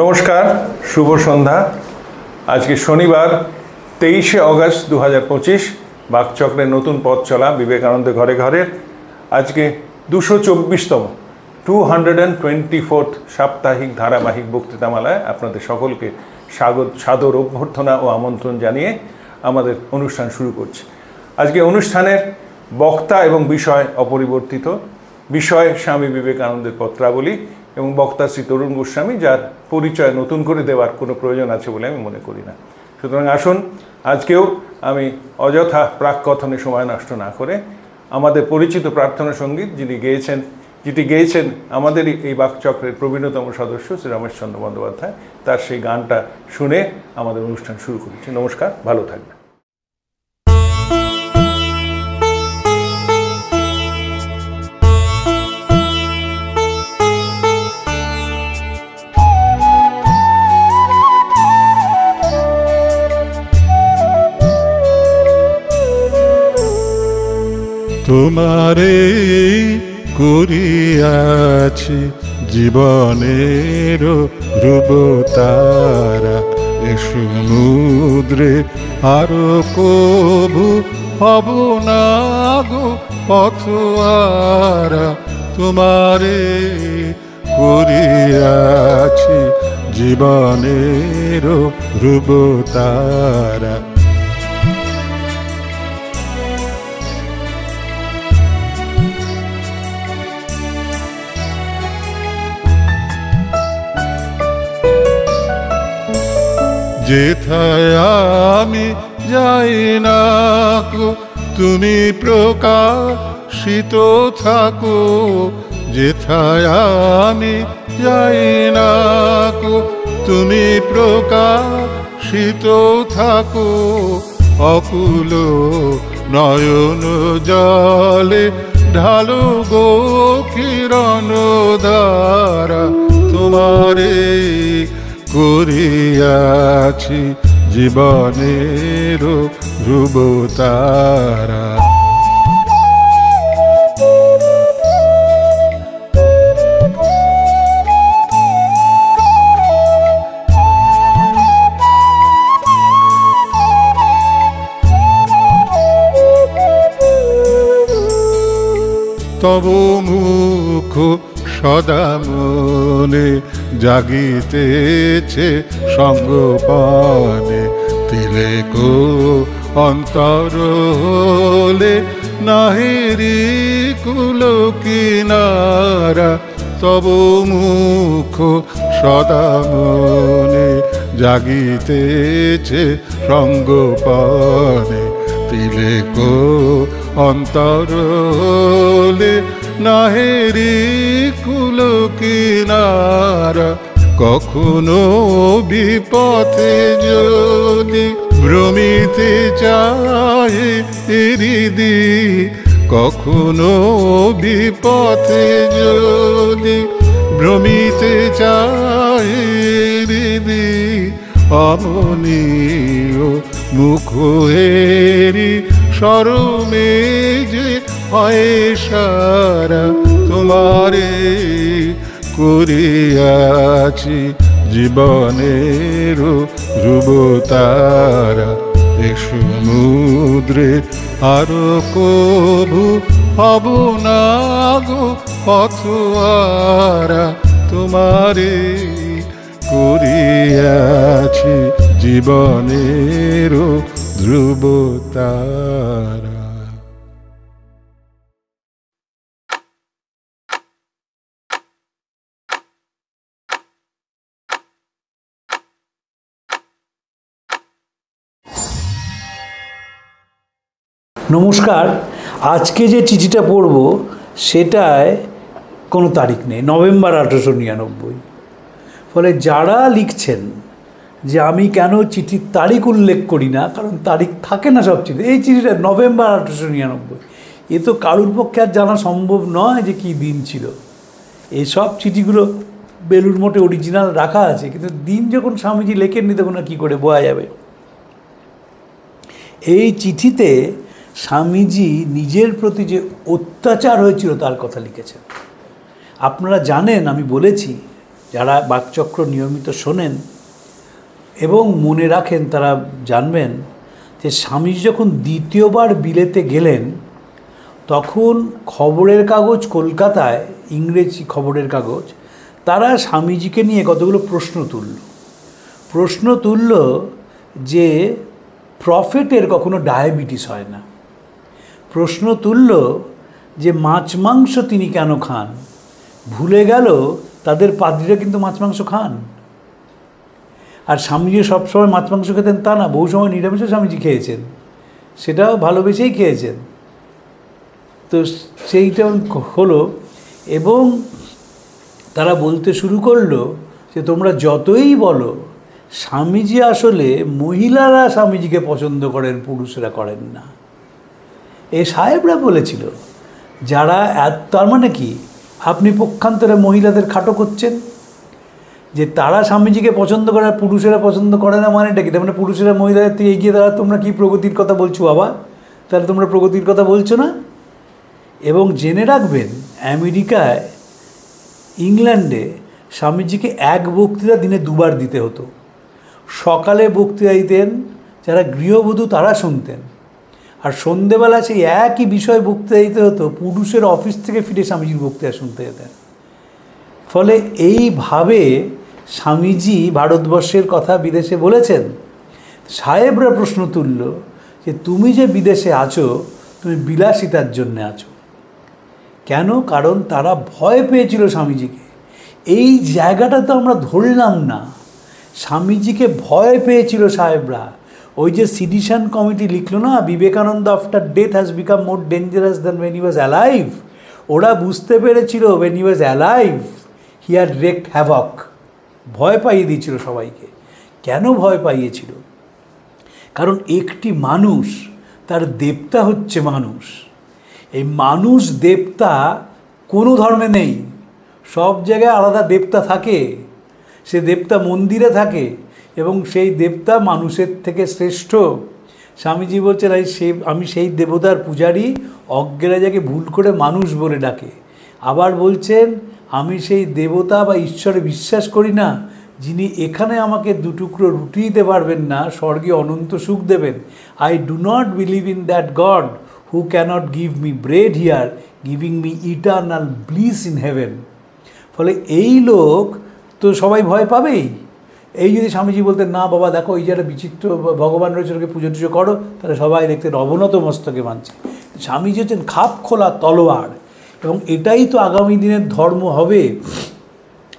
নমস্কার, শুভ সন্ধ্যা। আজকে শনিবার 23শে অগস্ট 2025। বাকচক্রের নতুন পথ চলা বিবেকানন্দ ঘরে ঘরের আজকে 224তম 224th সাপ্তাহিক ধারাবাহিক বক্তৃতামালায় আপনাদের সকলকে সাদর অভ্যর্থনা ও আমন্ত্রণ জানিয়ে আমাদের অনুষ্ঠান শুরু করছি। আজকে অনুষ্ঠানের বক্তা এবং বিষয় অপরিবর্তিত। বিষয় স্বামী বিবেকানন্দের পত্রাবলী এবং বক্তা শ্রী তরুণ গোস্বামী, যার পরিচয় নতুন করে দেওয়ার কোনো প্রয়োজন আছে বলে আমি মনে করি না। সুতরাং আসুন, আজকেও আমি অযথা প্রাককথনে সময় নষ্ট না করে আমাদের পরিচিত প্রার্থনা সঙ্গীত যেটি গেয়েছেন আমাদের এই বাকচক্রের প্রবীণতম সদস্য শ্রী রমেশচন্দ্র বন্দ্যোপাধ্যায়, তার সেই গানটা শুনে আমাদের অনুষ্ঠান শুরু করছি। নমস্কার, ভালো থাকবেন। তোমারে করিয়াছি জীবনের ধ্রুবতারা, এ সমুদ্রে আরো কবু হব না গো পথহারা। তোমারে করিয়াছি জীবনের ধ্রুবতারা। যেথায় আমি যাই না গো তুমি প্রকাশিত থাকো, যেথায় আমি যাই না গো তুমি প্রকাশিত থাকো। অকুল নয়ন জলে ঢালো গো কিরণ ধারা। তোমারে করিয়াছি জীবনের ধ্রুবতারা। তব মুখ সদা মনে জাগিতেছে সঙ্গপানে, তিলেক অন্তর হলে নাহিরি কুল কিনারা। তব মুখ সদা মনে জাগিতেছে সঙ্গপানে, তিলেক অন্তর হলে নাহেরি কুল কিনারা। কখনো বিপথে যদি ভ্রমিতে চাহে হৃদি, কখনো বিপথে যদি ভ্রমিতে চাহে হৃদি, অমনীয় মুখ হেরি শরমে যে হয় সারা। তোমারে করিয়াছি জীবনের ধ্রুবতারা, এ সমুদ্রে আরো কবু হব না গো পথহারা। তোমারে করিয়াছি জীবনের ধ্রুবতারা। নমস্কার। আজকে যে চিঠিটা পড়ব সেটায় কোনো তারিখ নেই, নভেম্বর 1899। ফলে যারা লিখছেন যে আমি কেন চিঠির তারিখ উল্লেখ করি না, কারণ তারিখ থাকে না সব চিঠি, এই চিঠিটা নভেম্বর 1899, এ তো কারুর পক্ষে আর জানা সম্ভব নয় যে কী দিন ছিল। এইসব চিঠিগুলো বেলুর মঠে অরিজিনাল রাখা আছে, কিন্তু দিন যখন স্বামীজি লেখেননি তখন আর কী করে বোঝা যাবে। এই চিঠিতে স্বামীজি নিজের প্রতি যে অত্যাচার হয়েছিল তার কথা লিখেছেন। আপনারা জানেন, আমি বলেছি যারা বাকচক্র নিয়মিত শোনেন এবং মনে রাখেন তারা জানবেন যে স্বামীজি যখন দ্বিতীয়বার বিলেতে গেলেন তখন খবরের কাগজ কলকাতায়, ইংরেজি খবরের কাগজ, তারা স্বামীজিকে নিয়ে কতগুলো প্রশ্ন তুলল যে প্রফেটের কখনো ডায়াবেটিস হয় না, প্রশ্ন তুলল যে মাছ মাংস তিনি কেন খান, ভুলে গেল তাদের পাদ্রীরা কিন্তু মাছ মাংস খান। আর স্বামীজি সবসময় মাছ মাংস খেতেন তা না, বহু সময় নিরামিষও স্বামীজি খেয়েছেন, সেটাও ভালোবেসেই খেয়েছেন। তো সেইটা হলো, এবং তারা বলতে শুরু করলো যে তোমরা যতই বলো স্বামীজি আসলে মহিলারা স্বামীজিকে পছন্দ করেন, পুরুষেরা করেন না। এই সাহেবরা বলেছিল, যারা তার মানে কি আপনি পক্ষান্তরে মহিলাদের খাটো করছেন যে তারা স্বামীজিকে পছন্দ করে আর পুরুষেরা পছন্দ করে না, মানেটা কি? তার মানে পুরুষেরা মহিলাদের থেকে এগিয়ে দাঁড়া, তোমরা কি প্রগতির কথা বলছো বাবা? তাহলে তোমরা প্রগতির কথা বলছো না। এবং জেনে রাখবেন, আমেরিকায়, ইংল্যান্ডে স্বামীজিকে এক বক্তৃতা দিনে দুবার দিতে হতো। সকালে বক্তৃতা দিতেন, যারা গৃহবধূ তারা শুনতেন, আর সন্ধেবেলা সেই একই বিষয়ে বক্তৃতা দিতে হতো পুরুষের অফিস থেকে ফিরে স্বামীজির বক্তৃতা শুনতে যেতেন। ফলে এইভাবে স্বামীজি ভারতবর্ষের কথা বিদেশে বলেছেন। সাহেবরা প্রশ্ন তুলল যে তুমি যে বিদেশে আছো তুমি বিলাসিতার জন্য আছো কেন? কারণ তারা ভয় পেয়েছিল স্বামীজিকে। এই জায়গাটা তো আমরা ধরলাম না, স্বামীজিকে ভয় পেয়েছিল সাহেবরা। ওই যে সিডিশন কমিটি লিখলো না, Vivekananda after death has become more dangerous than when he was alive. ওরা বুঝতে পেরেছিল when he was alive he had wrecked havoc. ভয় পাইয়ে দিয়েছিল সবাইকে। কেন ভয় পাইয়েছিল? কারণ একটি মানুষ, তার দেবতা হচ্ছে মানুষ। এই মানুষ দেবতা কোনো ধর্মে নেই, সব জায়গায় আলাদা দেবতা থাকে। সে দেবতা মন্দিরে থাকে এবং সেই দেবতা মানুষের থেকে শ্রেষ্ঠ। স্বামীজি বলছেন আমি সেই দেবতার পূজারী, অজ্ঞেরা যাকে ভুল করে মানুষ বলে ডাকে। আবার বলছেন আমি সেই দেবতা বা ঈশ্বরে বিশ্বাস করি না যিনি এখানে আমাকে দুটুকরো রুটি দিতে পারবেন না, স্বর্গে অনন্ত সুখ দেবেন। I do not believe in that God who cannot give me bread here giving me eternal bliss in heaven. ফলে এই লোক তো সবাই ভয় পাবেই। এই যদি স্বামীজি বলতেন না বাবা দেখো এই যে একটা বিচিত্র ভগবান রয়েছে, ওকে পুজো টুজো করো, তাহলে সবাই দেখতেন অবনত মস্তকে মানছে। স্বামীজি হচ্ছেন খাপ খোলা তলোয়ার, এবং এটাই তো আগামী দিনের ধর্ম হবে।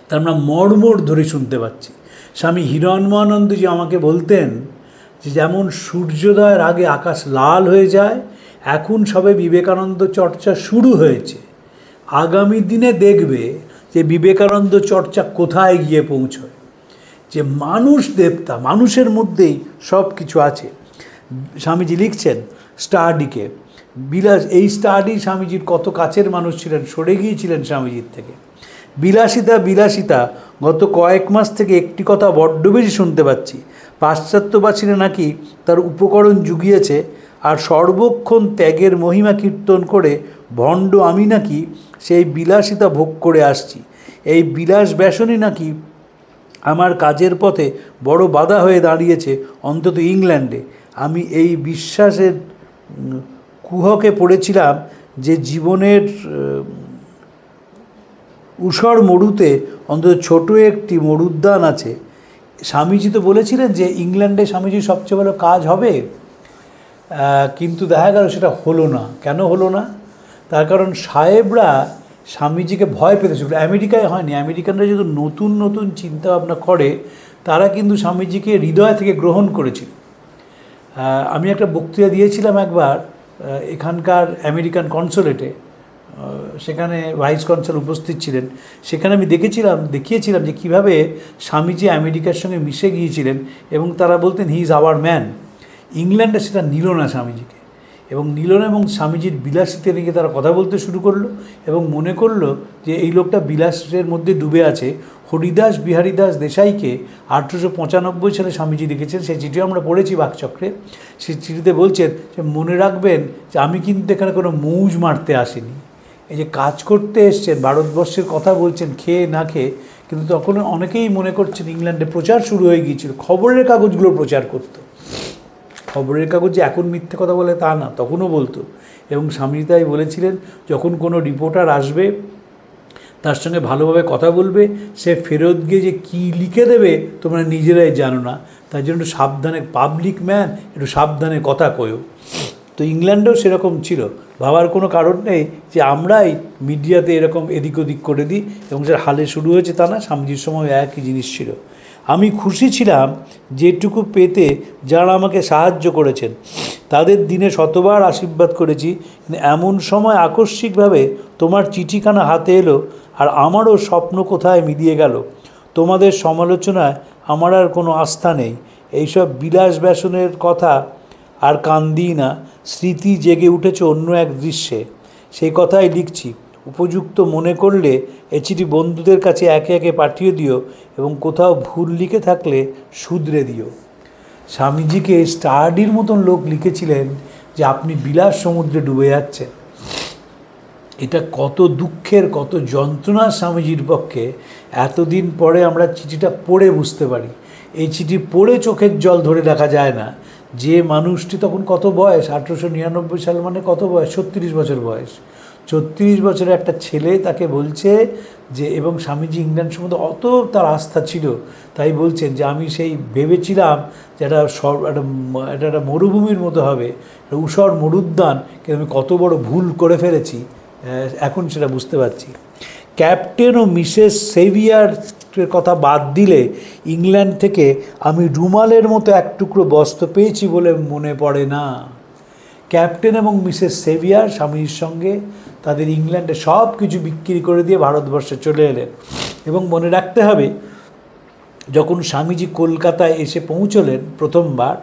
তা আমরা মর্মর ধরে শুনতে পাচ্ছি। স্বামী হিরণ্ময়ানন্দজি আমাকে বলতেন যে যেমন সূর্যোদয়ের আগে আকাশ লাল হয়ে যায়, এখন সবে বিবেকানন্দ চর্চা শুরু হয়েছে, আগামী দিনে দেখবে যে বিবেকানন্দ চর্চা কোথায় গিয়ে পৌঁছয়, যে মানুষ দেবতা, মানুষের মধ্যেই সব কিছু আছে। স্বামীজি লিখছেন স্টাডিকে, এই স্টাডি স্বামীজির কত কাছের মানুষ ছিলেন, সরে গিয়েছিলেন স্বামীজির থেকে। বিলাসিতা গত কয়েক মাস থেকে একটি কথা বড্ড বেশি শুনতে পাচ্ছি, পাশ্চাত্যবাসীরা নাকি তার উপকরণ জুগিয়েছে, আর সর্বক্ষণ ত্যাগের মহিমা কীর্তন করে ভণ্ড আমি নাকি সেই বিলাসিতা ভোগ করে আসছি। এই বিলাস ব্যসনই নাকি আমার কাজের পথে বড় বাধা হয়ে দাঁড়িয়েছে, অন্তত ইংল্যান্ডে। আমি এই বিশ্বাসের কুহকে পড়েছিলাম যে জীবনের ঊষর মরুতে অন্তত ছোট একটি মরুদ্যান আছে। স্বামীজি তো বলেছিলেন যে ইংল্যান্ডে স্বামীজির সবচেয়ে ভালো কাজ হবে, কিন্তু দেখা গেল সেটা হলো না। কেন হলো না? তার কারণ সাহেবরা স্বামীজিকে ভয় পেতে শুরু। আমেরিকায় হয়নি, আমেরিকানরা যদি নতুন নতুন চিন্তাভাবনা করে তারা কিন্তু স্বামীজিকে হৃদয় থেকে গ্রহণ করেছিল। আমি একটা বক্তৃতা দিয়েছিলাম একবার এখানকার আমেরিকান কনসুলেটে, সেখানে ভাইস কনসাল উপস্থিত ছিলেন। সেখানে আমি দেখিয়েছিলাম যে কীভাবে স্বামীজি আমেরিকার সঙ্গে মিশে গিয়েছিলেন এবং তারা বলতেন হি ইজ আওয়ার ম্যান। ইংল্যান্ডে সেটা নিল না স্বামীজিকে, এবং নিল না, এবং স্বামীজির বিলাসিতে নিয়ে তারা কথা বলতে শুরু করলো এবং মনে করলো যে এই লোকটা বিলাসের মধ্যে ডুবে আছে। হরিদাস বিহারীদাস দেশাইকে 1895 সালে স্বামীজি লিখেছেন, সেই চিঠিও আমরা পড়েছি বাকচক্রে। সেই চিঠিতে বলছেন যে মনে রাখবেন যে আমি কিন্তু এখানে কোনো মৌজ মারতে আসিনি, এই যে কাজ করতে এসছেন, ভারতবর্ষের কথা বলছেন খেয়ে না খেয়ে, কিন্তু তখন অনেকেই মনে করছেন ইংল্যান্ডে প্রচার শুরু হয়ে গিয়েছিল, খবরের কাগজগুলো প্রচার করতো। খবরের কাগজ যে এখন মিথ্যে কথা বলে তা না, তখনও বলতো। এবং স্বামীজি তাই বলেছিলেন, যখন কোনো রিপোর্টার আসবে তার সঙ্গে ভালোভাবে কথা বলবে, সে ফেরত গিয়ে যে কী লিখে দেবে তোমরা নিজেরাই জানো না, তাই জন্য সাবধানে, পাবলিক ম্যান একটু সাবধানে কথা কয়ো। তো ইংল্যান্ডেও সেরকম ছিল, ভাবার কোনো কারণ নেই যে আমরাই মিডিয়াতে এরকম এদিক ওদিক করে দিই, এবং যে হালে শুরু হয়েছে তা না, স্বামীজির সময় একই জিনিস ছিল। আমি খুশি ছিলাম যেটুকু পেতে যারা আমাকে সাহায্য করেছেন, তাদের দিনে শতবার আশীর্বাদ করেছি, কিন্তু এমন সময় আকস্মিকভাবে তোমার চিঠিখানা হাতে এলো, আর আমারও স্বপ্ন কোথায় মিলিয়ে গেল। তোমাদের সমালোচনায় আমার আর কোনো আস্থা নেই, এইসব বিলাস ব্যসনের কথা আর কান দিই না। স্মৃতি জেগে উঠেছে অন্য এক দৃশ্যে, সেই কথাই লিখছি। উপযুক্ত মনে করলে এ চিঠি বন্ধুদের কাছে একে একে পাঠিয়ে দিও, এবং কোথাও ভুল লিখে থাকলে শুধরে দিও। স্বামীজিকে স্টাডির মতন লোক লিখেছিলেন যে আপনি বিলাস সমুদ্রে ডুবে যাচ্ছেন। এটা কত দুঃখের, কত যন্ত্রণার স্বামীজির পক্ষে। এতদিন পরে আমরা চিঠিটা পড়ে বুঝতে পারি। এই চিঠি পড়ে চোখের জল ধরে রাখা যায় না। যে মানুষটি তখন কত বয়স, 1899 সাল মানে কত বয়স, 36 বছর বয়স। 36 বছরের একটা ছেলে তাকে বলছে যে, এবং স্বামীজি ইংল্যান্ড সম্বন্ধে অত তার আস্থা ছিল, তাই বলছেন যে আমি সেই ভেবেছিলাম যে এটা একটা মরুভূমির মতো হবে, ঊষর মরুদ্যান, কিন্তু আমি কত বড় ভুল করে ফেলেছি এখন সেটা বুঝতে পারছি। ক্যাপ্টেন ও মিসেস সেভিয়ারের কথা বাদ দিলে ইংল্যান্ড থেকে আমি রুমালের মতো এক টুকরো বস্ত্র পেয়েছি বলে মনে পড়ে না। ক্যাপ্টেন এবং মিসেস সেভিয়ার স্বামীজির সঙ্গে তাদের ইংল্যান্ডে সব কিছু বিক্রি করে দিয়ে ভারতবর্ষে চলে এলেন। এবং মনে রাখতে হবে, যখন স্বামীজি কলকাতায় এসে পৌঁছলেন প্রথমবার,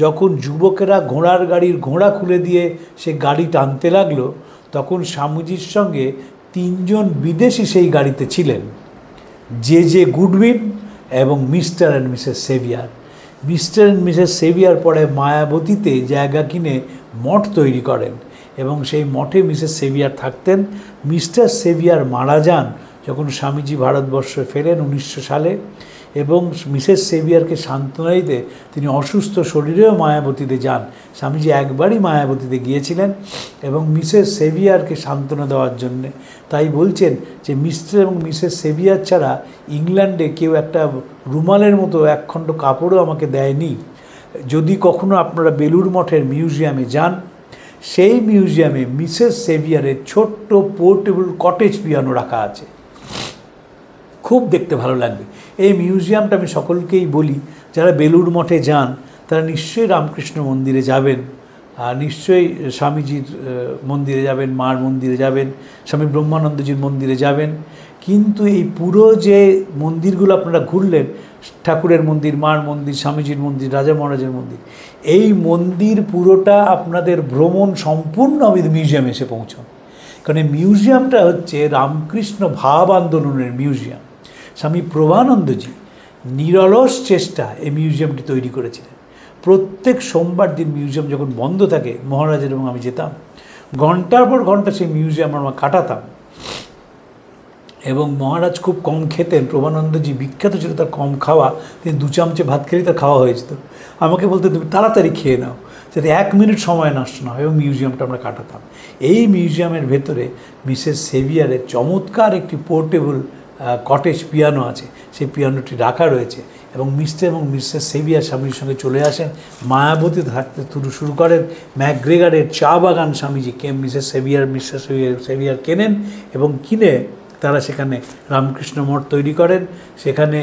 যখন যুবকেরা ঘোড়ার গাড়ির ঘোড়া খুলে দিয়ে সে গাড়ি টানতে লাগলো, তখন স্বামীজির সঙ্গে 3 জন বিদেশি সেই গাড়িতে ছিলেন, জে গুডউইন এবং mister and Mrs severe. Mister and Mrs severe পরে মায়াবতীতে জায়গা কিনে মঠ তৈরি করেন, এবং সেই মঠে মিসেস সেভিয়ার থাকতেন। মিস্টার সেভিয়ার মারা যান যখন স্বামীজি ভারতবর্ষে ফেরেন 1900 সালে, এবং মিসেস সেভিয়ারকে সান্ত্বনা দিতে তিনি অসুস্থ শরীরেও মায়াবতীতে যান। স্বামীজি একবারই মায়াবতীতে গিয়েছিলেন এবং মিসেস সেভিয়ারকে সান্ত্বনা দেওয়ার জন্যে। তাই বলছেন যে মিস্টার এবং মিসেস সেভিয়ার ছাড়া ইংল্যান্ডে কেউ একটা রুমালের মতো একখণ্ড কাপড়ও আমাকে দেয়নি। যদি কখনো আপনারা বেলুড় মঠের মিউজিয়ামে যান, সেই মিউজিয়ামে মিসেস সেভিয়ারের ছোট্ট পোর্টেবল কটেজ পিয়ানো রাখা আছে, খুব দেখতে ভালো লাগবে। এই মিউজিয়ামটা আমি সকলকেই বলি, যারা বেলুড় মঠে যান তারা নিশ্চয়ই রামকৃষ্ণ মন্দিরে যাবেন, আর নিশ্চয়ই স্বামীজির মন্দিরে যাবেন, মার মন্দিরে যাবেন, স্বামী ব্রহ্মানন্দজির মন্দিরে যাবেন। কিন্তু এই পুরো যে মন্দিরগুলো আপনারা ঘুরলেন, ঠাকুরের মন্দির, মার মন্দির, স্বামীজির মন্দির, রাজা মহারাজের মন্দির, এই মন্দির পুরোটা আপনাদের ভ্রমণ সম্পূর্ণ মিউজিয়ামে এসে পৌঁছন। কারণ এই মিউজিয়ামটা হচ্ছে রামকৃষ্ণ ভাব আন্দোলনের মিউজিয়াম। স্বামী প্রভানন্দজি নিরলস চেষ্টা এই মিউজিয়ামটি তৈরি করেছিলেন। প্রত্যেক সোমবার দিন মিউজিয়াম যখন বন্ধ থাকে, মহারাজের এবং আমি যেতাম, ঘন্টার পর ঘন্টা সেই মিউজিয়াম আমরা কাটাতাম। এবং মহারাজ খুব কম খেতেন, প্রভানন্দজি বিখ্যাত ছিল তার কম খাওয়া। তিনি 2 চামচে ভাত খেলেই তার খাওয়া হয়ে যেত। আমাকে বলতে তুমি তাড়াতাড়ি খেয়ে নাও, যাতে 1 মিনিট সময় নষ্ট না হয়, এবং মিউজিয়ামটা আমরা কাটাতাম। এই মিউজিয়ামের ভেতরে মিসেস সেভিয়ারের চমৎকার একটি পোর্টেবল কটেজ পিয়ানো আছে, সেই পিয়ানোটি রাখা রয়েছে। এবং মিস্টার এবং মিসেস সেভিয়ার স্বামীর সঙ্গে চলে আসেন, মায়াবতী থাকতে শুরু করেন। ম্যাকগ্রেগারের চা বাগান স্বামীজিকে মিসেস সেভিয়ার কেনেন, এবং কিনে তারা সেখানে রামকৃষ্ণ মঠ তৈরি করেন। সেখানে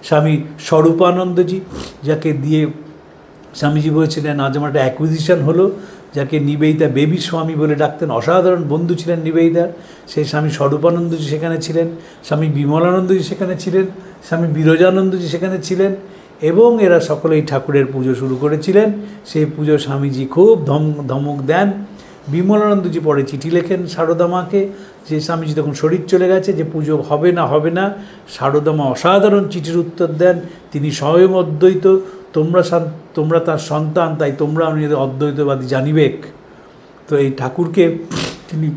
স্বামী স্বরূপানন্দজি, যাকে দিয়ে স্বামীজি বলেছিলেন আজ আমার একটা অ্যাকুইজিশন হলো, যাকে নিবেদিতা বেবি স্বামী বলে ডাকতেন, অসাধারণ বন্ধু ছিলেন নিবেদিতার, সেই স্বামী স্বরূপানন্দজি সেখানে ছিলেন, স্বামী বিমলানন্দজি সেখানে ছিলেন, স্বামী বিরজানন্দজি সেখানে ছিলেন, এবং এরা সকলেই ঠাকুরের পুজো শুরু করেছিলেন। সেই পুজো স্বামীজি খুব ধমক দেন। বিমলানন্দজি পরে চিঠি লেখেন সারদা মাকে, যে স্বামীজি তখন শরীর চলে গেছে, যে পুজো হবে না। সারদা মা অসাধারণ চিঠির উত্তর দেন, তিনি স্বয়ং অদ্বৈত, তোমরা তার সন্তান, তাই তোমরা অদ্বৈতবাদী জানিবেক। তো এই ঠাকুরকে তিনি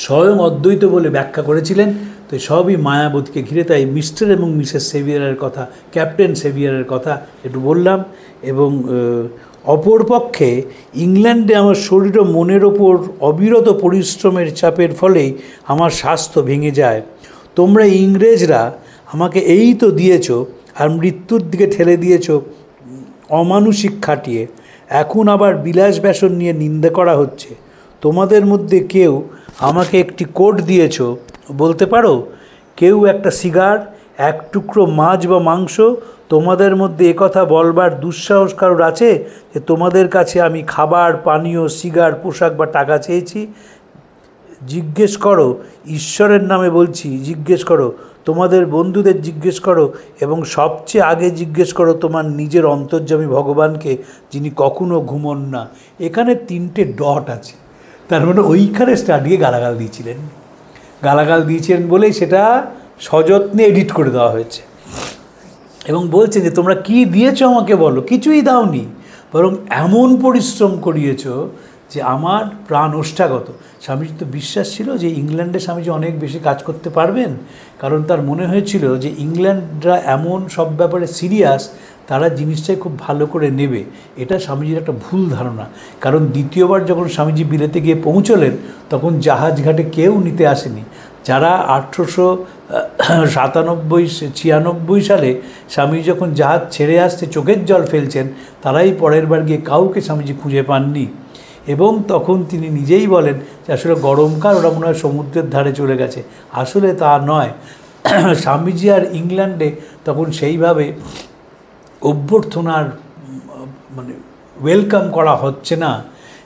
স্বয়ং অদ্বৈত বলে ব্যাখ্যা করেছিলেন। তো সবই মায়াবতীকে ঘিরে। তাই মিস্টার এবং মিসেস সেভিয়ারের কথা, ক্যাপ্টেন সেভিয়ারের কথা একটু বললাম। এবং অপরপক্ষে ইংল্যান্ডে আমার শরীর ও মনের ওপর অবিরত পরিশ্রমের চাপের ফলেই আমার স্বাস্থ্য ভেঙে যায়। তোমরা ইংরেজরা আমাকে এই তো দিয়েছ, আর মৃত্যুর দিকে ঠেলে দিয়েছ অমানুষিক খাটিয়ে। এখন আবার বিলাস ব্যাসন নিয়ে নিন্দা করা হচ্ছে। তোমাদের মধ্যে কেউ আমাকে একটি কোট দিয়েছ বলতে পারো, কেউ একটা সিগার, এক টুকরো মাছ বা মাংস। তোমাদের মধ্যে একথা বলবার দুঃসাহস কারোর আছে যে তোমাদের কাছে আমি খাবার, পানীয়, সিগার, পোশাক বা টাকা চেয়েছি? জিজ্ঞেস করো, ঈশ্বরের নামে বলছি, জিজ্ঞেস করো, তোমাদের বন্ধুদের জিজ্ঞেস করো, এবং সবচেয়ে আগে জিজ্ঞেস করো তোমার নিজের অন্তর্যামী ভগবানকে, যিনি কখনো ঘুমন না। এখানে 3টে ডট আছে, তার মানে ওইখানে স্টাডিয়ে গালাগাল দিয়েছিলেন। গালাগাল দিয়েছিলেন বলেই সেটা সযত্নে এডিট করে দেওয়া হয়েছে। এবং বলছেন যে তোমরা কি দিয়েছো আমাকে বলো, কিছুই দাওনি, বরং এমন পরিশ্রম করিয়েছ যে আমার প্রাণ ওষ্ঠাগত। স্বামীজি তো বিশ্বাস ছিল যে ইংল্যান্ডে স্বামীজি অনেক বেশি কাজ করতে পারবেন, কারণ তার মনে হয়েছিল যে ইংল্যান্ডরা এমন সব ব্যাপারে সিরিয়াস, তারা জিনিসটাই খুব ভালো করে নেবে। এটা স্বামীজির একটা ভুল ধারণা। কারণ দ্বিতীয়বার যখন স্বামীজি বিলেতে গিয়ে পৌঁছলেন, তখন জাহাজ ঘাটে কেউ নিতে আসেনি। যারা 1897-96 সালে স্বামীজি যখন জাহাজ ছেড়ে আসতে চোখের জল ফেলছেন, তারাই পরের বার গিয়ে কাউকে স্বামীজি খুঁজে পাননি। এবং তখন তিনি নিজেই বলেন যে আসলে গরমকাল, ওরা মনে হয় সমুদ্রের ধারে চলে গেছে। আসলে তা নয়, স্বামীজি আর ইংল্যান্ডে তখন সেইভাবে অভ্যর্থনার মানে ওয়েলকাম করা হচ্ছে না।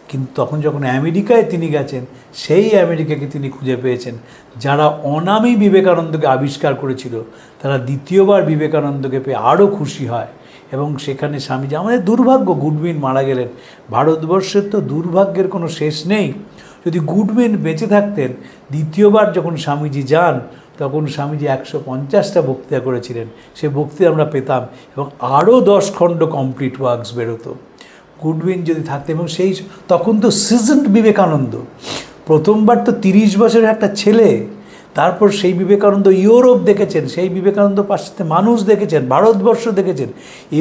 কিন্তু তখন যখন আমেরিকায় তিনি গেছেন, সেই আমেরিকাকে তিনি খুঁজে পেয়েছেন। যারা অনামী বিবেকানন্দকে আবিষ্কার করেছিল, তারা দ্বিতীয়বার বিবেকানন্দকে পেয়ে আরও খুশি হয়। এবং সেখানে স্বামীজি, আমাদের দুর্ভাগ্য, গুডউইন মারা গেলেন। ভারতবর্ষের তো দুর্ভাগ্যের কোনো শেষ নেই। যদি গুডউইন বেঁচে থাকতেন, দ্বিতীয়বার যখন স্বামীজি যান, তখন স্বামীজি 150টা বক্তৃতা করেছিলেন। সে বক্তৃতা আমরা পেতাম, এবং আরও 10 খণ্ড কমপ্লিট ওয়ার্কস বেরোতো। গুডউইন যদি থাকতেন, এবং সেই তখন তো সিজনড বিবেকানন্দ, প্রথমবার তো 30 বছরের একটা ছেলে, তারপর সেই বিবেকানন্দ ইউরোপ দেখেছেন, সেই বিবেকানন্দ পাশ্চাত্যে মানুষ দেখেছেন, ভারতবর্ষ দেখেছেন।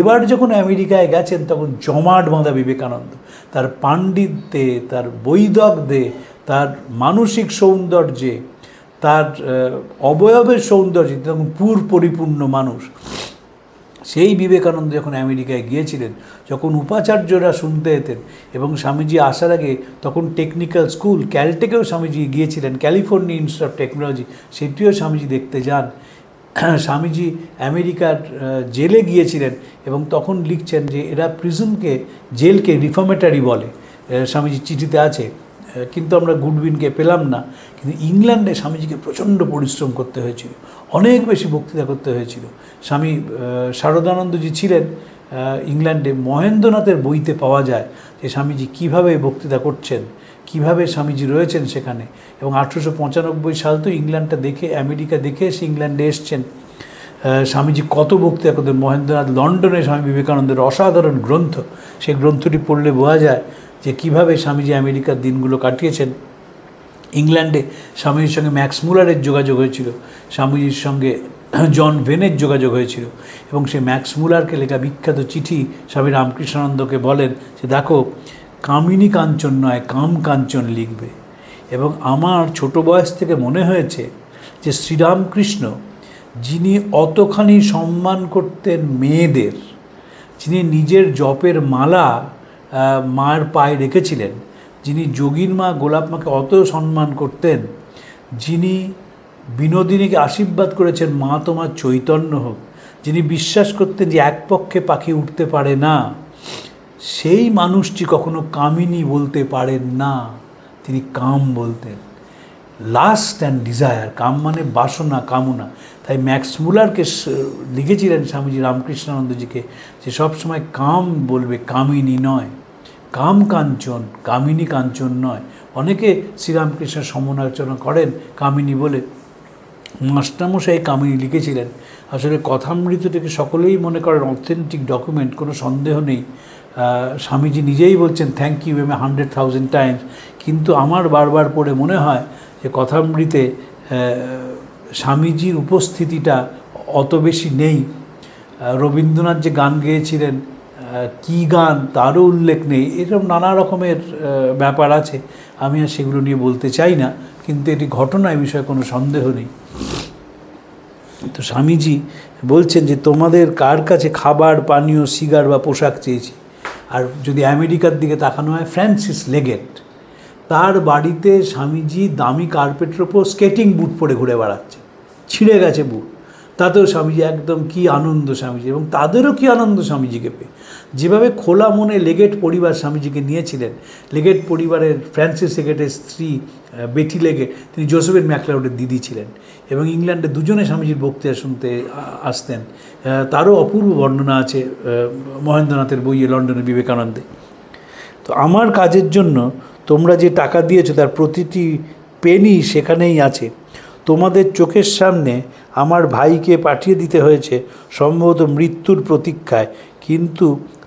এবার যখন আমেরিকায় গেছেন, তখন জমাট বাঁধা বিবেকানন্দ, তার পাণ্ডিত্যে, তার বৈদগ্ধে, তার মানসিক সৌন্দর্যে, তার অবয়বের সৌন্দর্যে, তখন পরিপূর্ণ মানুষ। সেই বিবেকানন্দ যখন আমেরিকায় গিয়েছিলেন, যখন উপাচার্যরা শুনতে যেতেন, এবং স্বামীজি আসার আগে তখন টেকনিক্যাল স্কুল ক্যালটেকেও স্বামীজি গিয়েছিলেন, ক্যালিফোর্নিয়া ইনস্টিটিউট অফ টেকনোলজি, সেটিও স্বামীজি দেখতে যান। স্বামীজি আমেরিকার জেলে গিয়েছিলেন, এবং তখন লিখছেন যে এরা প্রিজনকে, জেলকে রিফর্মেটারি বলে, স্বামীজি চিঠিতে আছে। কিন্তু আমরা গুডউইনকে পেলাম না। কিন্তু ইংল্যান্ডে স্বামীজিকে প্রচণ্ড পরিশ্রম করতে হয়েছিল, অনেক বেশি বক্তৃতা করতে হয়েছিল। স্বামী শারদানন্দজি ছিলেন ইংল্যান্ডে, মহেন্দ্রনাথের বইতে পাওয়া যায় যে স্বামীজি কীভাবে বক্তৃতা করছেন, কিভাবে স্বামীজি রয়েছেন সেখানে। এবং 1895 সাল তো ইংল্যান্ডটা দেখে, আমেরিকা দেখে এসে ইংল্যান্ডে এসছেন। স্বামীজি কত বক্তৃতা করতেন। মহেন্দ্রনাথ লন্ডনে স্বামী বিবেকানন্দের অসাধারণ গ্রন্থ, সেই গ্রন্থটি পড়লে বোঝা যায় যে কীভাবে স্বামীজি আমেরিকার দিনগুলো কাটিয়েছেন। ইংল্যান্ডে স্বামীজির সঙ্গে ম্যাক্স মুলারের যোগাযোগ হয়েছিল, স্বামীজির সঙ্গে জন ভেনের যোগাযোগ হয়েছিল। এবং সেই ম্যাক্স মুলারকে লেখা বিখ্যাত চিঠি স্বামী রামকৃষ্ণানন্দকে বলেন যে দেখো, কামিনী কাঞ্চন নয়, কাম কাঞ্চন লিখবে। এবং আমার ছোট বয়স থেকে মনে হয়েছে যে শ্রীরামকৃষ্ণ, যিনি অতখানি সম্মান করতেন মেয়েদের, যিনি নিজের জপের মালা মায়ের পায়ে রেখেছিলেন, যিনি যোগীর মা গোলাপ মাকে অত সম্মান করতেন, যিনি বিনোদিনীকে আশীর্বাদ করেছেন মা তোমার চৈতন্য হোক, যিনি বিশ্বাস করতেন যে এক পক্ষে পাখি উঠতে পারে না, সেই মানুষটি কখনো কামিনী বলতে পারেন না, তিনি কাম বলতেন। লাস্ট অ্যান্ড ডিজায়ার, কাম মানে বাসনা, কামনা। তাই ম্যাক্স মুলারকে লিখেছিলেন স্বামীজি রামকৃষ্ণানন্দজিকে যে সবসময় কাম বলবে, কামিনী নয়। কাম কাঞ্চন, কামিনী কাঞ্চন নয়। অনেকে শ্রীরামকৃষ্ণের সমালোচনা করেন কামিনী বলে। মাস্টারমশাই কামিনী লিখেছিলেন। আসলে কথামৃতটিকে সকলেই মনে করেন অথেন্টিক ডকুমেন্ট, কোনো সন্দেহ নেই। স্বামীজি নিজেই বলছেন থ্যাংক ইউ 100,000 টাইমস, কিন্তু আমার বারবার পড়ে মনে হয় যে কথামৃতে স্বামীজির উপস্থিতিটা অত বেশি নেই। রবীন্দ্রনাথ যে গান গেয়েছিলেন, কী গান তারও উল্লেখ নেই। এরকম নানা রকমের ব্যাপার আছে, আমি আর সেগুলো নিয়ে বলতে চাই না, কিন্তু এটি ঘটনা, এ বিষয়ে কোনো সন্দেহ নেই। তো স্বামীজি বলছেন যে তোমাদের কার কাছে খাবার, পানীয়, সিগার বা পোশাক চেয়েছি। আর যদি আমেরিকার দিকে তাকানো হয়, ফ্রান্সিস লেগেট, তার বাড়িতে স্বামীজি দামি কার্পেটের ওপর স্কেটিং বুট পরে ঘুরে বেড়াচ্ছে, ছিঁড়ে গেছে বুট, তাতেও স্বামীজি একদম কী আনন্দ স্বামীজি, এবং তাদেরও কী আনন্দ স্বামীজিকে পেয়ে। যেভাবে খোলা মনে লেগেট পরিবার স্বামীজিকে নিয়েছিলেন, লেগেট পরিবারের ফ্রান্সিস লেগেটের স্ত্রী বেটি লেগেট, তিনি জোসেফিন ম্যাকলাউডের দিদি ছিলেন, এবং ইংল্যান্ডে দুজনে স্বামীজির বক্তৃতা শুনতে আসতেন। তারও অপূর্ব বর্ণনা আছে মহেন্দ্রনাথের বইয়ে, লন্ডনের বিবেকানন্দে। তো আমার কাজের জন্য তোমরা যে টাকা দিয়েছো তার প্রতিটি পেনি সেখানেই আছে। তোমাদের চোখের সামনে আমার ভাইকে পাঠিয়ে দিতে হয়েছে সম্ভবত মৃত্যুর প্রতীক্ষায়, কিন্তু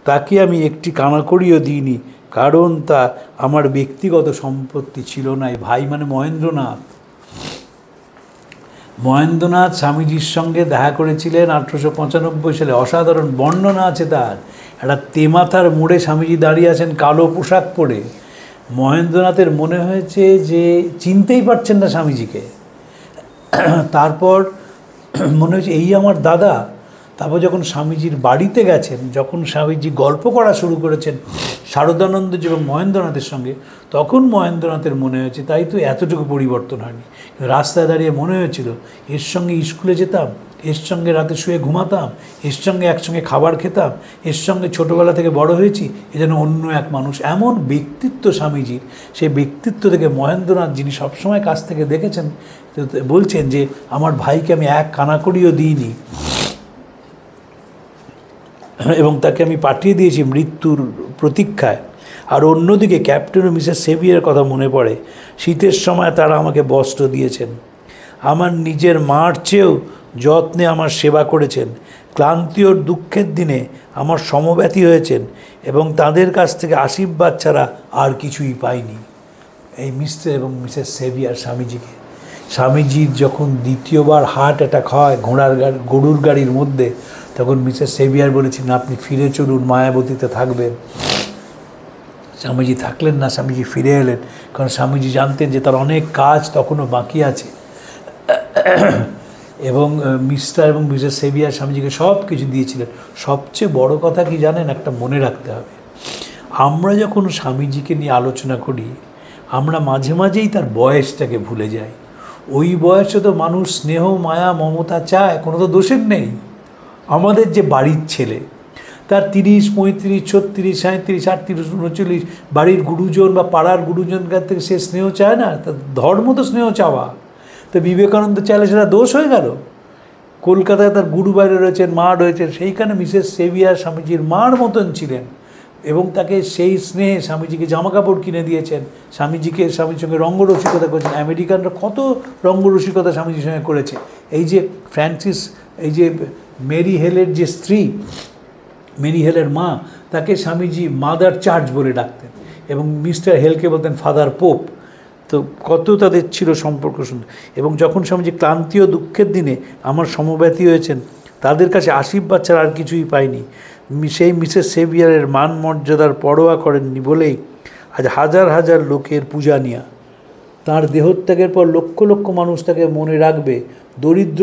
তাকে আমি একটি কানাকড়িও দিইনি, কারণ তা আমার ব্যক্তিগত সম্পত্তি ছিল না। এই ভাই মানে মহেন্দ্রনাথ। মহেন্দ্রনাথ স্বামীজির সঙ্গে দেখা করেছিলেন 1895 সালে। অসাধারণ বর্ণনা আছে তার। একটা তেমাথার মোড়ে স্বামীজি দাঁড়িয়ে আছেন কালো পোশাক পরে। মহেন্দ্রনাথের মনে হয়েছে যে চিনতেই পারছেন না স্বামীজিকে। তারপর মনে হয়েছে এই আমার দাদা। তারপর যখন স্বামীজির বাড়িতে গেছেন, যখন স্বামীজি গল্প করা শুরু করেছেন শারদানন্দজি এবং মহেন্দ্রনাথের সঙ্গে, তখন মহেন্দ্রনাথের মনে হয়েছে তাই তো এতটুকু পরিবর্তন হয়নি। রাস্তায় দাঁড়িয়ে মনে হয়েছিল এর সঙ্গে স্কুলে যেতাম, এর সঙ্গে রাতে শুয়ে ঘুমাতাম, এর সঙ্গে একসঙ্গে খাবার খেতাম, এর সঙ্গে ছোটোবেলা থেকে বড় হয়েছি, এ যেন অন্য এক মানুষ। এমন ব্যক্তিত্ব স্বামীজির। সেই ব্যক্তিত্ব থেকে মহেন্দ্রনাথ, যিনি সবসময় কাছ থেকে দেখেছেন, বলছেন যে আমার ভাইকে আমি এক কানাকড়িও দিইনি, এবং তাকে আমি পাঠিয়ে দিয়েছি মৃত্যুর প্রতীক্ষায়। আর অন্যদিকে ক্যাপ্টেন ও মিসেস সেভিয়ারের কথা মনে পড়ে। শীতের সময় তারা আমাকে বস্ত্র দিয়েছেন, আমার নিজের মার চেয়েও যত্নে আমার সেবা করেছেন। ক্লান্তি ও দুঃখের দিনে আমার সমব্যথী হয়েছেন, এবং তাদের কাছ থেকে আশীর্বাদ ছাড়া আর কিছুই পাইনি। এই মিস্টার এবং মিসেস সেভিয়ার স্বামীজিকে। স্বামীজির যখন দ্বিতীয়বার হার্ট অ্যাটাক হয় গরুর গাড়ির মধ্যে, তখন মিসেস সেভিয়ার বলেছিলেন আপনি ফিরে চলুন, মায়াবতীতে থাকবেন। স্বামীজি থাকলেন না, স্বামীজি ফিরে এলেন, কারণ স্বামীজি জানতেন যে তার অনেক কাজ তখনও বাকি আছে। এবং মিস্টার এবং মিসেস সেভিয়ার স্বামীজিকে সব কিছু দিয়েছিলেন। সবচেয়ে বড় কথা কি জানেন, একটা মনে রাখতে হবে, আমরা যখন স্বামীজিকে নিয়ে আলোচনা করি, আমরা মাঝে মাঝেই তার বয়সটাকে ভুলে যাই। ওই বয়সে তো মানুষ স্নেহ, মায়া, মমতা চায়, কোনো তো দোষের নেই। আমাদের যে বাড়ির ছেলে, তার 30, 35, 36, 37, 38, 39 বাড়ির গুরুজন বা পাড়ার গুরুজনকার থেকে সে স্নেহ চায় না? তার ধর্ম তো স্নেহ চাওয়া। তো বিবেকানন্দ চাইলে সেটা দোষ হয়ে গেল? কলকাতায় তার গুরু বাইরে রয়েছেন, মা রয়েছেন, সেইখানে মিসেস সেভিয়ার স্বামীজির মার মতন ছিলেন, এবং তাকে সেই স্নেহে স্বামীজিকে জামাকাপড় কিনে দিয়েছেন, স্বামীজির সঙ্গে রঙ্গরসিকতা করেছেন। আমেরিকানরা কত রঙ্গরসিকতা স্বামীজির সঙ্গে করেছে। এই যে ফ্রান্সিস, এই যে মেরি হেলের যে স্ত্রী, মেরি হেলের মা, তাকে স্বামীজি মাদার চার্চ বলে ডাকতেন, এবং মিস্টার হেলকে বলতেন ফাদার পোপ। তো কত তাদের ছিল সম্পর্ক সুন্দর। এবং যখন স্বামীজি ক্লান্তি ও দুঃখের দিনে আমার সমব্যথী হয়েছেন, তাদের কাছে আশীর্বাদ ছাড়া আর কিছুই পাইনি। সেই মিসেস সেভিয়ারের মান মর্যাদার পরোয়া করেননি বলেই আজ হাজার হাজার লোকের পূজা নিয়া। তাঁর দেহত্যাগের পর লক্ষ লক্ষ মানুষ তাকে মনে রাখবে দরিদ্র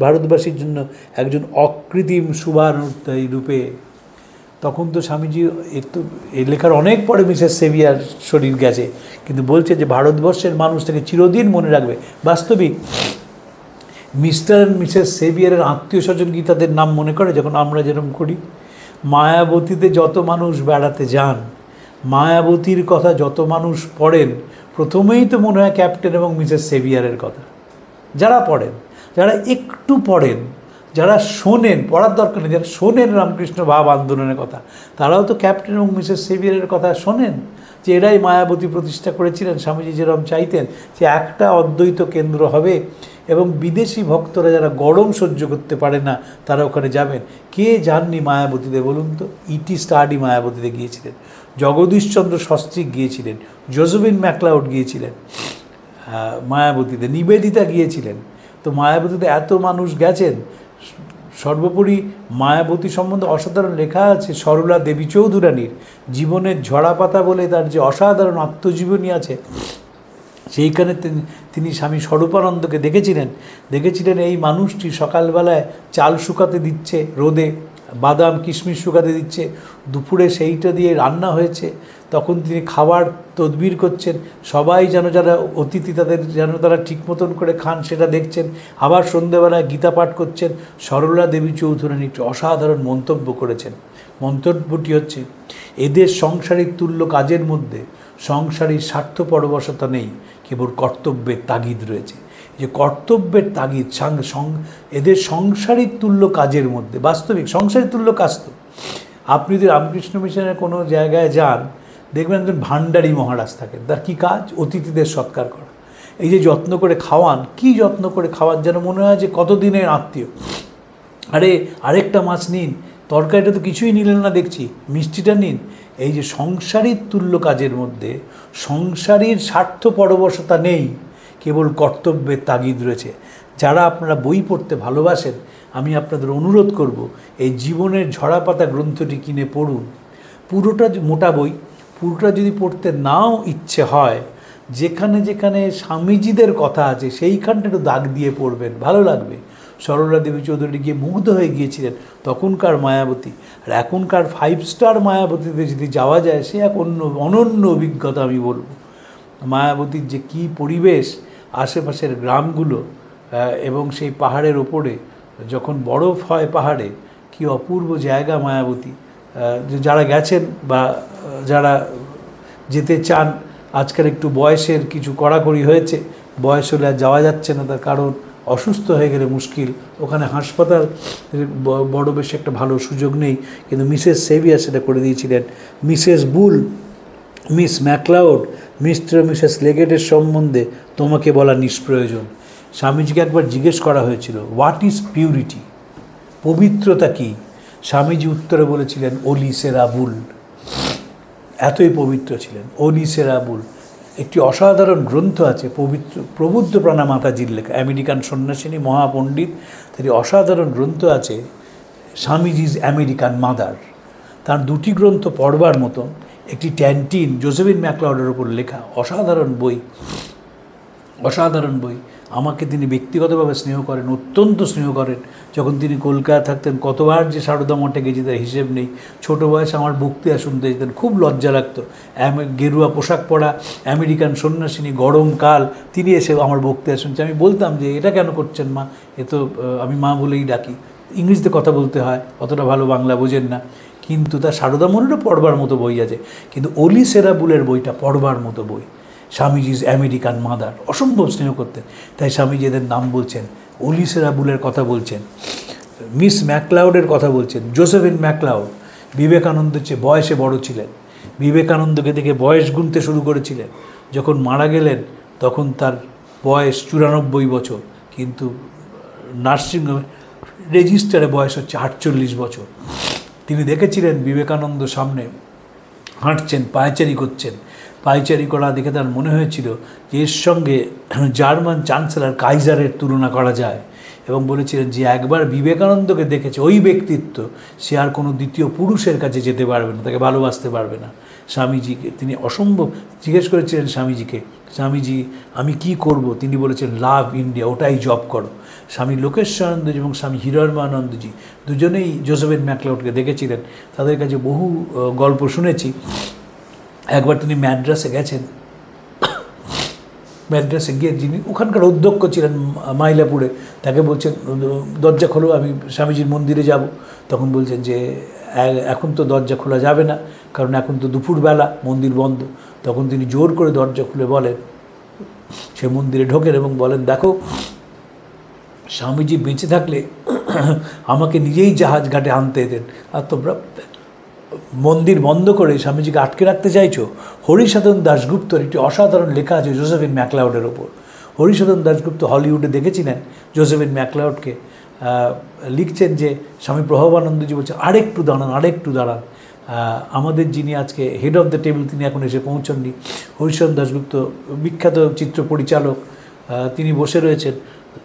ভারতবাসীর জন্য একজন অকৃত্রিম শুভানুধ্যায়ী রূপে। তখন তো স্বামীজি এই লেখার অনেক পরে মিসেস সেভিয়ার শরীর গেছে, কিন্তু বলছে যে ভারতবর্ষের মানুষ তাকে চিরদিন মনে রাখবে। বাস্তবিক মিস্টার অ্যান্ড মিসেস সেভিয়ারের আত্মীয় স্বজন কি তাদের নাম মনে করে যখন আমরা যেরকম করি? মায়াবতীতে যত মানুষ বেড়াতে যান, মায়াবতীর কথা যত মানুষ পড়েন, প্রথমেই তো মনে হয় ক্যাপ্টেন এবং মিসেস সেভিয়ারের কথা। যারা পড়েন, যারা একটু পড়েন, যারা শোনেন, পড়ার দরকার নেই, যারা শোনেন রামকৃষ্ণ ভাব আন্দোলনের কথা, তারাও তো ক্যাপ্টেন এবং মিসেস সেভিয়ারের কথা শোনেন, যে এরাই মায়াবতী প্রতিষ্ঠা করেছিলেন। স্বামীজি যেরকম চাইতেন যে একটা অদ্বৈত কেন্দ্র হবে এবং বিদেশি ভক্তরা যারা গরম সহ্য করতে পারে না তারা ওখানে যাবেন। কে যাননি মায়াবতীতে বলুন তো? ইটি স্টাডি মায়াবতীতে গিয়েছিলেন, জগদীশচন্দ্র সস্ত্রীক গিয়েছিলেন, জোসেফিন ম্যাকলাউড গিয়েছিলেন মায়াবতীতে, নিবেদিতা গিয়েছিলেন। তো মায়াবতীতে এত মানুষ গেছেন। সর্বোপরি মায়াবতী সম্বন্ধে অসাধারণ লেখা আছে সরলা দেবী চৌধুরানীর জীবনের ঝরাপাতা বলে তার যে অসাধারণ আত্মজীবনী আছে, সেইখানে তিনি স্বামী স্বরূপানন্দকে দেখেছিলেন এই মানুষটি সকালবেলায় চাল শুকাতে দিচ্ছে রোদে, বাদাম কিশমিশ শুকাতে দিচ্ছে, দুপুরে সেইটা দিয়ে রান্না হয়েছে, তখন তিনি খাবার তদবির করছেন, সবাই যেন যারা অতিথি তাদের যেন তারা ঠিক মতন করে খান সেটা দেখছেন, আবার সন্ধ্যেবেলায় গীতা পাঠ করছেন। সরলা দেবী চৌধুরানী একটি অসাধারণ মন্তব্য করেছেন। মন্তব্যটি হচ্ছে, এদের সংসারিক তুল্য কাজের মধ্যে সংসারী স্বার্থপরবশতা নেই, কেবল কর্তব্যের তাগিদ রয়েছে। যে কর্তব্যের তাগিদ এদের সংসারিক তুল্য কাজের মধ্যে, বাস্তবিক সংসারিক তুল্য কাজ তো। আপনি যদি রামকৃষ্ণ মিশনের কোনো জায়গায় যান, দেখবেন একজন ভান্ডারী মহারাজ থাকেন, তার কী কাজ? অতিথিদের সৎকার করা। এই যে যত্ন করে খাওয়ান, কি যত্ন করে খাওয়ান, যেন মনে হয় যে কতদিনের আত্মীয়। আরে আরেকটা মাছ নিন, তরকারিটা তো কিছুই নিলেন না দেখছি, মিষ্টিটা নিন। এই যে সংসারীর তুল্য কাজের মধ্যে সংসারীর স্বার্থপরবশতা নেই, কেবল কর্তব্যের তাগিদ রয়েছে। যারা আপনারা বই পড়তে ভালোবাসেন, আমি আপনাদের অনুরোধ করব এই জীবনের ঝরাপাতা গ্রন্থটি কিনে পড়ুন। পুরোটা মোটা বই, পুরোটা যদি পড়তে নাও ইচ্ছে হয়, যেখানে যেখানে স্বামীজিদের কথা আছে সেইখানটা একটু দাগ দিয়ে পড়বেন, ভালো লাগবে। সরলা দেবী চৌধুরী গিয়ে মুগ্ধ হয়ে গিয়েছিলেন তখনকার মায়াবতী, আর এখনকার 5 স্টার মায়াবতীতে যদি যাওয়া যায় সে এক অনন্য অভিজ্ঞতা আমি বলবো। মায়াবতীর যে কী পরিবেশ, আশেপাশের গ্রামগুলো এবং সেই পাহাড়ের ওপরে যখন বরফ হয় পাহাড়ে, কি অপূর্ব জায়গা মায়াবতী। যারা গেছেন বা যারা যেতে চান, আজকাল একটু বয়সের কিছু কড়াকড়ি হয়েছে, বয়স হলে আর যাওয়া যাচ্ছে না, তার কারণ অসুস্থ হয়ে গেলে মুশকিল, ওখানে হাসপাতাল বড় বেশি একটা ভালো সুযোগ নেই, কিন্তু মিসেস সেভিয়ার সেটা করে দিয়েছিলেন। Mrs Bull, Miss MacLeod, Mr Mrs লেগেটের সম্বন্ধে তোমাকে বলা নিষ্প্রয়োজন। স্বামীজিকে একবার জিজ্ঞেস করা হয়েছিল, হোয়াট ইজ পিউরিটি, পবিত্রতা কী? স্বামীজি উত্তরে বলেছিলেন, ওলি সেরা বুল। এতই পবিত্র ছিলেন ওলি সেরা বুল। একটি অসাধারণ গ্রন্থ আছে পবিত্র প্রবুদ্ধ প্রাণা মাতাজির লেখা, আমেরিকান সন্ন্যাসিনী মহাপণ্ডিত, তার অসাধারণ গ্রন্থ আছে স্বামীজিজ আমেরিকান মাদার। তার দুটি গ্রন্থ পড়বার মতন। একটি ট্যান্টিন জোসেফিন ম্যাকলাউডের ওপর লেখা, অসাধারণ বই, অসাধারণ বই। আমাকে তিনি ব্যক্তিগতভাবে স্নেহ করেন, অত্যন্ত স্নেহ করেন। যখন তিনি কলকাতা থাকতেন, কতবার যে সারদা মঠে গেছি তার হিসেব নেই। ছোটো বয়সে আমার বক্তৃতা শুনতে যেতেন, খুব লজ্জা লাগতো। গেরুয়া পোশাক পরা আমেরিকান সন্ন্যাসিনী, গরমকাল, তিনি এসে আমার বক্তৃতা শুনছে। আমি বলতাম যে এটা কেন করছেন মা, এ তো আমি মা বলেই ডাকি, ইংরেজিতে কথা বলতে হয়, অতটা ভালো বাংলা বোঝেন না। কিন্তু তার সারদা মনেরও পড়বার মতো বই আছে, কিন্তু ওলি সেরা বুলের বইটা পড়বার মতো বই। স্বামীজিজ আমেরিকান মাদার, অসম্ভব স্নেহ করতেন। তাই স্বামীজি এদের নাম বলছেন, ওলি সেরা বুলের কথা বলছেন, মিস ম্যাকলাউডের কথা বলছেন। জোসেফিন ম্যাকলাউড বিবেকানন্দের চেয়ে বয়সে বড় ছিলেন, বিবেকানন্দকে দেখে বয়স গুনতে শুরু করেছিলেন। যখন মারা গেলেন তখন তার বয়স 94 বছর, কিন্তু নার্সিংহোমে রেজিস্টারে বয়স হচ্ছে 48 বছর। তিনি দেখেছিলেন বিবেকানন্দ সামনে হাঁটছেন, পায়চারি করছেন, পায়চারি করা দেখে তার মনে হয়েছিল যে এর সঙ্গে জার্মান চ্যান্সেলর কাইজারের তুলনা করা যায়, এবং বলেছিলেন যে একবার বিবেকানন্দকে দেখেছে ওই ব্যক্তিত্ব, সে আর কোনো দ্বিতীয় পুরুষের কাছে যেতে পারবে না, তাকে ভালোবাসতে পারবে না। স্বামীজিকে তিনি অসম্ভব জিজ্ঞেস করেছিলেন স্বামীজিকে, স্বামীজি আমি কি করব? তিনি বলেছেন লাভ ইন্ডিয়া, ওটাই জব করো। স্বামী লোকেশ্বরানন্দজি এবং স্বামী হিরণমানন্দজি দুজনেই জোসেফিন ম্যাকলাউডকে দেখেছিলেন, তাদের কাছে বহু গল্প শুনেছি। একবার তিনি ম্যাড্রাসে গেছেন, ম্যাড্রাসে গিয়ে যিনি ওখানকার অধ্যক্ষ ছিলেন মাইলাপুরে, তাকে বলছেন দরজা খোলো, আমি স্বামীজির মন্দিরে যাব। তখন বলছেন যে এখন তো দরজা খোলা যাবে না, কারণ এখন তো দুপুরবেলা, মন্দির বন্ধ। তখন তিনি জোর করে দরজা খুলে বলেন, সে মন্দিরে ঢোকেন এবং বলেন, দেখো স্বামীজি বেঁচে থাকলে আমাকে নিজেই জাহাজ ঘাটে আনতে দেন, আর তোমরা মন্দির বন্ধ করে স্বামীজিকে আটকে রাখতে চাইছো। হরিসাধন দাশগুপ্তর একটি অসাধারণ লেখা আছে জোসেফিন ম্যাকলাউডের ওপর। হরিসাধন দাশগুপ্ত হলিউডে দেখেছিলেন জোসেফিন ম্যাকলাউডকে, লিখছেন যে স্বামী প্রভাবানন্দজি বলছে আরেকটু দাঁড়ান, আরেকটু দাঁড়ান। আমাদের যিনি আজকে হেড অফ দ্য টেবিল তিনি এখন এসে পৌঁছননি। হরিসাধন দাশগুপ্ত বিখ্যাত চিত্র পরিচালক, তিনি বসে রয়েছেন।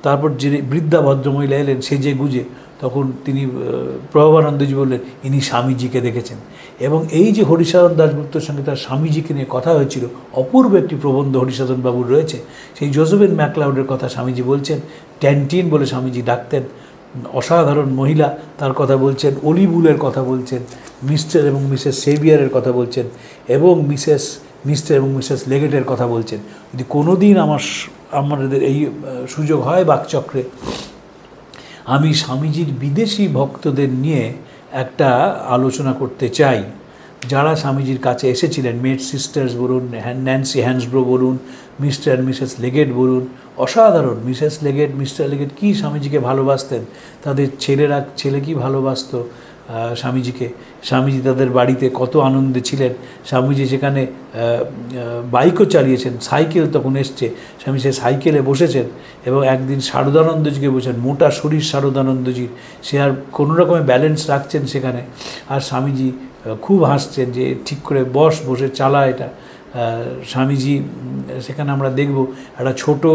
তারপর যে বৃদ্ধা ভদ্রমহিলা এলেন সেজে গুজে, তখন তিনি প্রভাবানন্দজি বললেন ইনি স্বামীজিকে দেখেছেন। এবং এই যে হরিসাধন দাশগুপ্তর সঙ্গে তার স্বামীজিকে নিয়ে কথা হয়েছিল, অপূর্ব একটি প্রবন্ধ হরিসাধন বাবুর রয়েছে। সেই জোসেফিন ম্যাকলাউডের কথা স্বামীজি বলছেন, ট্যান্টিন বলে স্বামীজি ডাকতেন, অসাধারণ মহিলা তার কথা বলছেন, অলিবুলের কথা বলছেন, মিস্টার এবং মিসেস সেভিয়ারের কথা বলছেন, এবং মিস্টার এবং মিসেস লেগেটের কথা বলছেন। যদি কোনো দিন আমাদের এই সুযোগ হয় বাকচক্রে, আমি স্বামীজির বিদেশি ভক্তদের নিয়ে একটা আলোচনা করতে চাই, যারা স্বামীজির কাছে এসেছিলেন। মেড সিস্টার্স বলুন, ন্যান্সি হ্যান্সব্রো বলুন, মিস্টার অ্যান্ড মিসেস লেগেট বলুন, অসাধারণ। মিসেস লেগেট, মিস্টার লেগেট কী স্বামীজিকে ভালোবাসতেন, তাদের ছেলে কি ভালোবাসতো স্বামীজিকে। স্বামীজি তাদের বাড়িতে কত আনন্দে ছিলেন। স্বামীজি সেখানে বাইকও চালিয়েছেন, সাইকেল তখন এসছে, স্বামী সে সাইকেলে বসেছেন এবং একদিন শারদানন্দজিকে বসেন, মোটা শরীর শারদানন্দজির, সে আর কোনো রকমের ব্যালেন্স রাখছেন সেখানে, আর স্বামীজি খুব হাসছেন যে ঠিক করে বসে চালা এটা। স্বামীজি সেখানে আমরা দেখব একটা ছোটো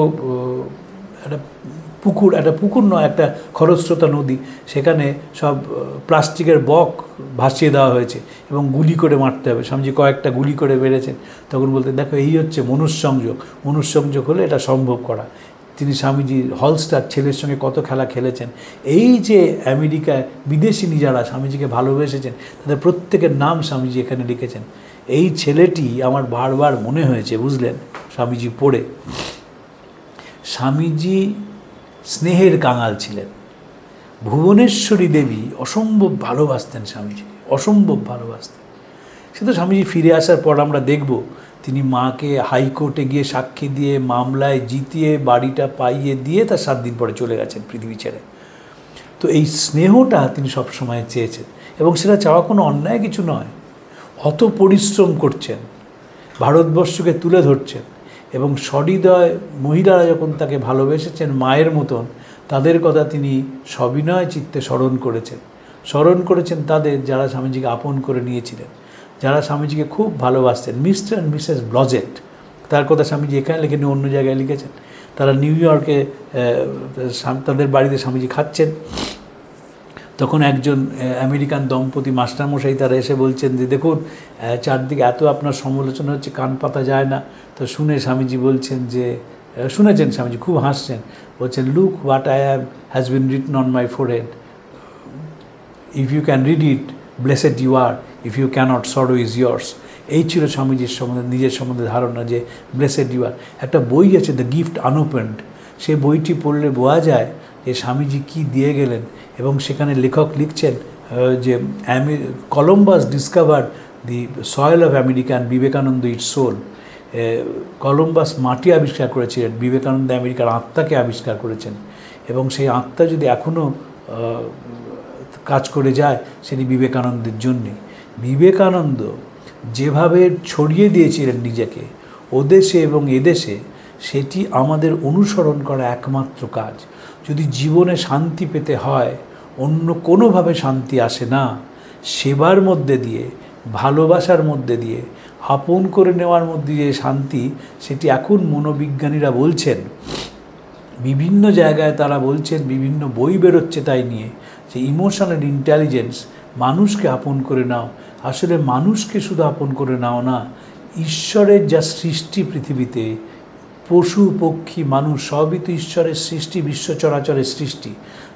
একটা পুকুর নয়, একটা খরস্রোতা নদী, সেখানে সব প্লাস্টিকের বক ভাসিয়ে দেওয়া হয়েছে এবং গুলি করে মারতে হবে। স্বামীজি কয়েকটা গুলি করে বেড়েছেন। তখন বলতেন দেখো এই হচ্ছে মনুষ্যংযোগ হলে এটা সম্ভব করা। তিনি স্বামীজি হলস্টার ছেলের সঙ্গে কত খেলা খেলেছেন। এই যে আমেরিকায় বিদেশিনী যারা স্বামীজিকে ভালোবেসেছেন তাদের প্রত্যেকের নাম স্বামীজি এখানে লিখেছেন। এই ছেলেটি আমার বারবার মনে হয়েছে, বুঝলেন, স্বামীজি পড়ে। স্বামীজি স্নেহের কাঙাল ছিলেন। ভুবনেশ্বরী দেবী অসম্ভব ভালোবাসতেন স্বামীজিকে, অসম্ভব ভালোবাসতেন। সে তো স্বামীজি ফিরে আসার পর আমরা দেখব তিনি মাকে হাইকোর্টে গিয়ে সাক্ষী দিয়ে মামলায় জিতিয়ে বাড়িটা পাইয়ে দিয়ে তার 7 দিন পরে চলে গেছেন পৃথিবী ছেড়ে। তো এই স্নেহটা তিনি সবসময় চেয়েছেন এবং সেটা চাওয়া কোনো অন্যায় কিছু নয়। অত পরিশ্রম করছেন, ভারতবর্ষকে তুলে ধরছেন এবং সহৃদয় মহিলারা যখন তাকে ভালোবেসেছেন মায়ের মতন, তাদের কথা তিনি সবিনয় চিত্তে স্মরণ করেছেন তাদের যারা স্বামীজিকে আপন করে নিয়েছিলেন, যারা স্বামীজিকে খুব ভালোবাসতেন। মিস্টার অ্যান্ড মিসেস ব্লজেট, তার কথা স্বামীজি এখানে লেখেন, অন্য জায়গায় লিখেছেন। তারা নিউ ইয়র্কে তাদের বাড়িতে স্বামীজি খাচ্ছেন, তখন একজন আমেরিকান দম্পতি মাস্টারমশাই তারা এসে বলছেন যে দেখুন চারদিকে এত আপনার সমালোচনা হচ্ছে, কান পাতা যায় না। তো শুনে স্বামীজি বলছেন যে শুনেছেন, স্বামীজি খুব হাসছেন, বলছেন look what I am has been written on my forehead, if you can read it blessed you are, if you cannot sorrow is yours. এই ছিল স্বামীজির সম্বন্ধে, নিজের সম্বন্ধে ধারণা যে ব্লেসেড ইউ আর। একটা বই আছে দ্য গিফট আনওপেন্ড, সেই বইটি পড়লে বোঝা যায় যে স্বামীজি কী দিয়ে গেলেন। এবং সেখানে লেখক লিখছেন যে Columbus discovered the soil of America and Vivekananda its soul. Columbus মাটি আবিষ্কার করেছিলেন, বিবেকানন্দ আমেরিকার আত্মাকে আবিষ্কার করেছেন এবং সেই আত্মা যদি এখনও কাজ করে যায় সেটি বিবেকানন্দের জন্যে। বিবেকানন্দ যেভাবে ছড়িয়ে দিয়েছিলেন নিজেকে ওদেশে এবং এদেশে, সেটি আমাদের অনুসরণ করা একমাত্র কাজ। যদি জীবনে শান্তি পেতে হয়, অন্য কোনোভাবে শান্তি আসে না। সেবার মধ্যে দিয়ে, ভালোবাসার মধ্যে দিয়ে, আপন করে নেওয়ার মধ্যে দিয়ে শান্তি, সেটি এখন মনোবিজ্ঞানীরা বলছেন, বিভিন্ন জায়গায় তারা বলছেন, বিভিন্ন বই বেরোচ্ছে তাই নিয়ে, যে ইমোশনাল ইন্টেলিজেন্স, মানুষকে আপন করে নাও। আসলে মানুষকে শুধু আপন করে নাও না, ঈশ্বরের যা সৃষ্টি পৃথিবীতে, পশু পক্ষী মানুষ সবই তো ঈশ্বরের সৃষ্টি, বিশ্ব চরাচরের সৃষ্টি।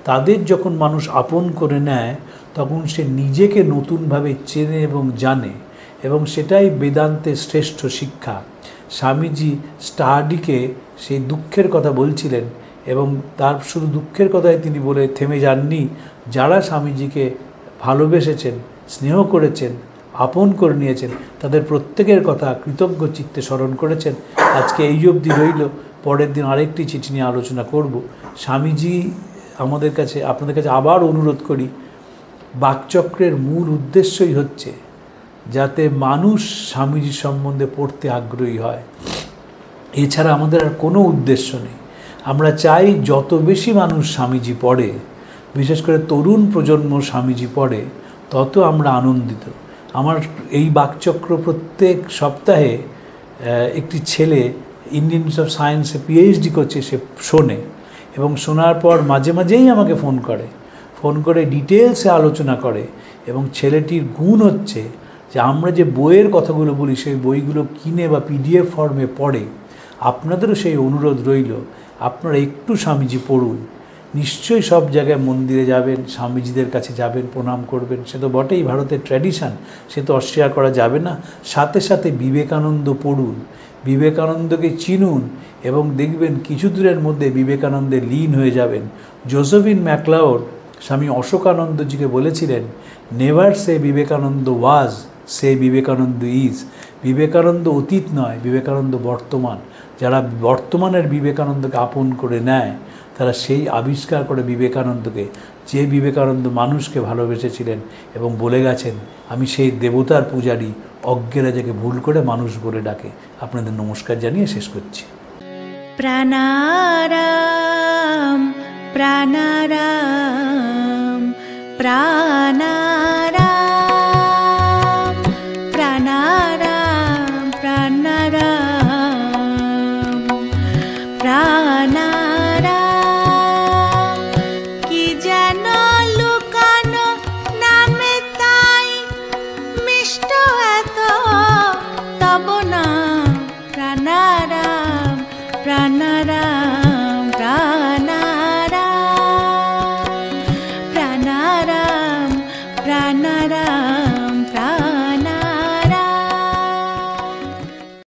তাদের যখন মানুষ আপন করে নেয় তখন সে নিজেকে নতুনভাবে চেনে এবং জানে, এবং সেটাই বেদান্তের শ্রেষ্ঠ শিক্ষা। স্বামীজি স্টাডিকে সেই দুঃখের কথা বলছিলেন এবং তার শুধু দুঃখের কথাই তিনি বলে থেমে যাননি। যারা স্বামীজিকে ভালোবেসেছেন, স্নেহ করেছেন, আপন করে নিয়েছেন, তাদের প্রত্যেকের কথা কৃতজ্ঞ চিত্তে স্মরণ করেছেন। আজকে এই অবধি রইল, পরের দিন আরেকটি চিঠি নিয়ে আলোচনা করব। স্বামীজি আমাদের কাছে, আপনাদের কাছে আবার অনুরোধ করি, বাকচক্রের মূল উদ্দেশ্যই হচ্ছে যাতে মানুষ স্বামীজি সম্বন্ধে পড়তে আগ্রহী হয়। এছাড়া আমাদের আর কোনো উদ্দেশ্য নেই। আমরা চাই যত বেশি মানুষ স্বামীজি পড়ে, বিশেষ করে তরুণ প্রজন্ম স্বামীজি পড়ে, তত আমরা আনন্দিত। আমার এই বাকচক্র প্রত্যেক সপ্তাহে একটি ছেলে ইন্ডিয়ান ইনস্টিটিউট অফ সায়েন্সে পিএইচডি করছে, সে শোনে এবং শোনার পর মাঝে মাঝেই আমাকে ফোন করে ডিটেলসে আলোচনা করে। এবং ছেলেটির গুণ হচ্ছে যে আমরা যে বইয়ের কথাগুলো বলি সেই বইগুলো কিনে বা পিডিএফ ফর্মে পড়ে। আপনাদেরও সেই অনুরোধ রইল, আপনারা একটু স্বামীজি পড়ুন। নিশ্চয়ই সব জায়গায় মন্দিরে যাবেন, স্বামীজিদের কাছে যাবেন, প্রণাম করবেন, সে তো বটেই, ভারতের ট্র্যাডিশান, সে তো অস্বীকার করা যাবে না। সাথে সাথে বিবেকানন্দ পড়ুন, বিবেকানন্দকে চিনুন এবং দেখবেন কিছু দূরের মধ্যে বিবেকানন্দে লীন হয়ে যাবেন। জোসেফিন ম্যাকলাউড স্বামী অশোকানন্দজিকে বলেছিলেন, never say Vivekananda was, say Vivekananda is. Vivekananda অতীত নয়, বিবেকানন্দ বর্তমান। যারা বর্তমানের বিবেকানন্দকে আপন করে নেয় তারা সেই আবিষ্কার করে বিবেকানন্দকে, যে বিবেকানন্দ মানুষকে ভালোবেসেছিলেন এবং বলে গেছেন, আমি সেই দেবতার পূজারী, অজ্ঞেরা যাকে ভুল করে মানুষ বলে ডাকে। আপনাদের নমস্কার জানিয়ে শেষ করছি। প্রাণারাম প্রাণারাম প্রাণারাম প্রাণারাম প্রাণারাম প্রাণারাম। কি যেন লুকানো নামে তাই মিষ্ট এত তব নাম। প্রাণারাম প্রাণারাম।